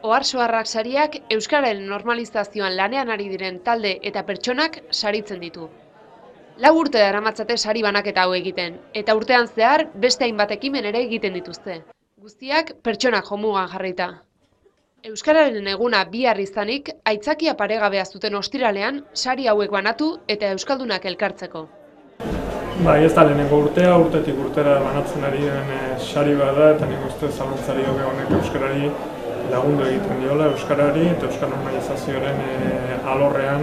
Oharsoarrak sariak euskararen normalizazioan lanean ari diren talde eta pertsonak saritzen ditu. 4 urte daramatzate sari banaketa hau egiten, eta urtean zehar beste hainbat ekimen ere egiten dituzte. Guztiak pertsonak jomugan jarrita. Euskararen eguna bihar izanik, aitzakia paregabea zuten ostiralean sari hauek banatu eta euskaldunak elkartzeko. Bai, ez da lehenengo urtea, urtetik urtera banatzen ari den sari bat da, eta nik uste zalantzari hobe honek euskarari lagundu egiten diola, euskarari eta euskal normalizazioaren alorrean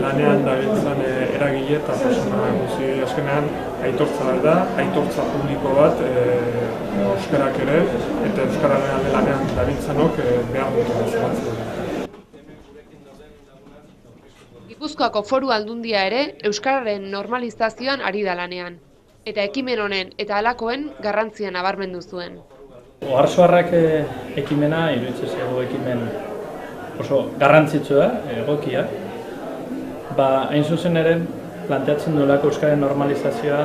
lanean dabiltzan eragile eta persona guzti azkenean aitortza bat da, aitortza publiko bat euskarak ere eta euskararen lanean dabiltzanok behar dut zalantzari. Gipuzkoako Foru Aldundia ere euskararen normalizazioan ari da lanean, eta ekimen honen eta halakoen garrantzia nabarmendu zuen. Oharsoarrak ekimena, iruditzen zaigu ekimen oso garrantzitsua, egokia. Hain zuzen ere, planteatzen duelako euskararen normalizazioa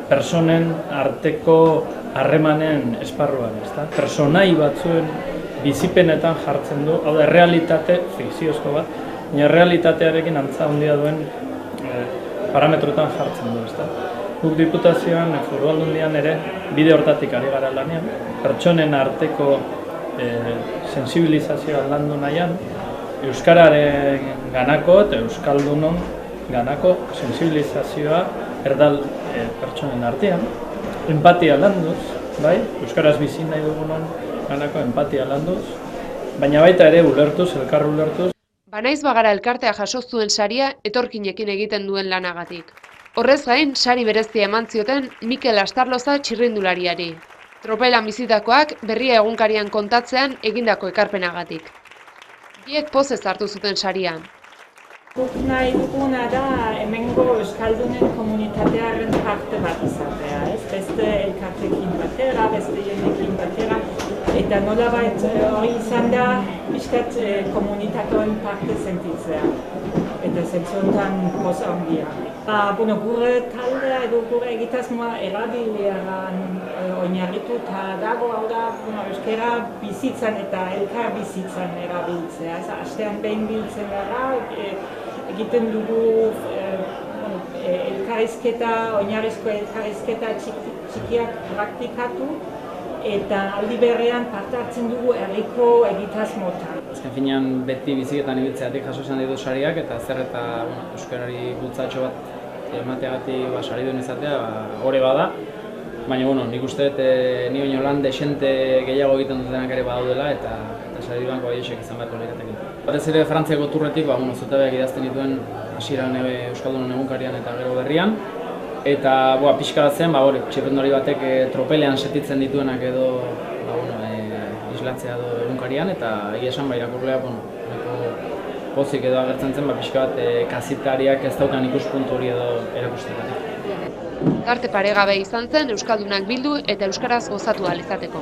personen arteko harremanen esparruan, ezta? Personai batzuen bizipenetan jartzen du, hau da, realitate fikziozko bat, baina realitatearekin antza handia duen parametroetan jartzen du, ezta? Guk Diputazioan, Foru Aldundian ere, bide hortatik ari gara lanean, pertsonen arteko sensibilizazioa landu nahian, euskararen ganako eta euskaldunon ganako sensibilizazioa erdal pertsonen artean, empatia landuz, bai, euskaraz bizi nahi dugunon ganako empatia landuz, baina baita ere ulertuz, elkar ulertuz. Banaiz Bagara elkartea jaso zuen saria etorkinekin egiten duen lanagatik. Horrez gain, sari berezia eman zioten Mikel Astarloza txirrindulariari. Tropelan bizitakoak Berria egunkarian kontatzean egindako ekarpenagatik. Biek pozez hartu zuten saria. Guk nahi duguna da hemengo euskaldunen komunitatearen parte bat izatea, ez? Beste elkartekin batera, beste jendekin batera, eta nolabait hori izan da pixkat komunitatearen parte sentitzea. Eta zentziontan poza handia. Gure taldea edo gure egitasmoa erabilean oinarrituta dago, hau da, euskara bizitzan eta elkar bizitzan erabiltzea. Astean behin biltzen gara, egiten dugu elkarrizketa, oinarrizko elkarrizketa txikiak praktikatu, eta aldi berrean parte hartzen dugu herriko egitasmotan. Azken finean beti biziketan ibiltzeatik jaso izan ditu sariak eta zer eta euskarari bultzatxo bat emateagatik sari duen izatea hori bada. Baina nik uste ni baino lan desente gehiago egiten dutenak ere badaudela eta sari banko baiesek izan beharko lirateke. Batez ere Frantziako turretik zutebeak idazten dituen hasieran Euskaldunon egunkarian eta gero Berrian. Eta pixka bat zen, txirrindulari batek tropelean setitzen dituenak edo islatzea edo egunkarian, eta egia esan irakurlea pozik edo agertzen zen, pixka bat kazitariak ez daukan ikuspuntu hori edo erakustetatik. Tarte paregabe izan zen euskaldunak bildu eta euskaraz gozatu ahal izateko.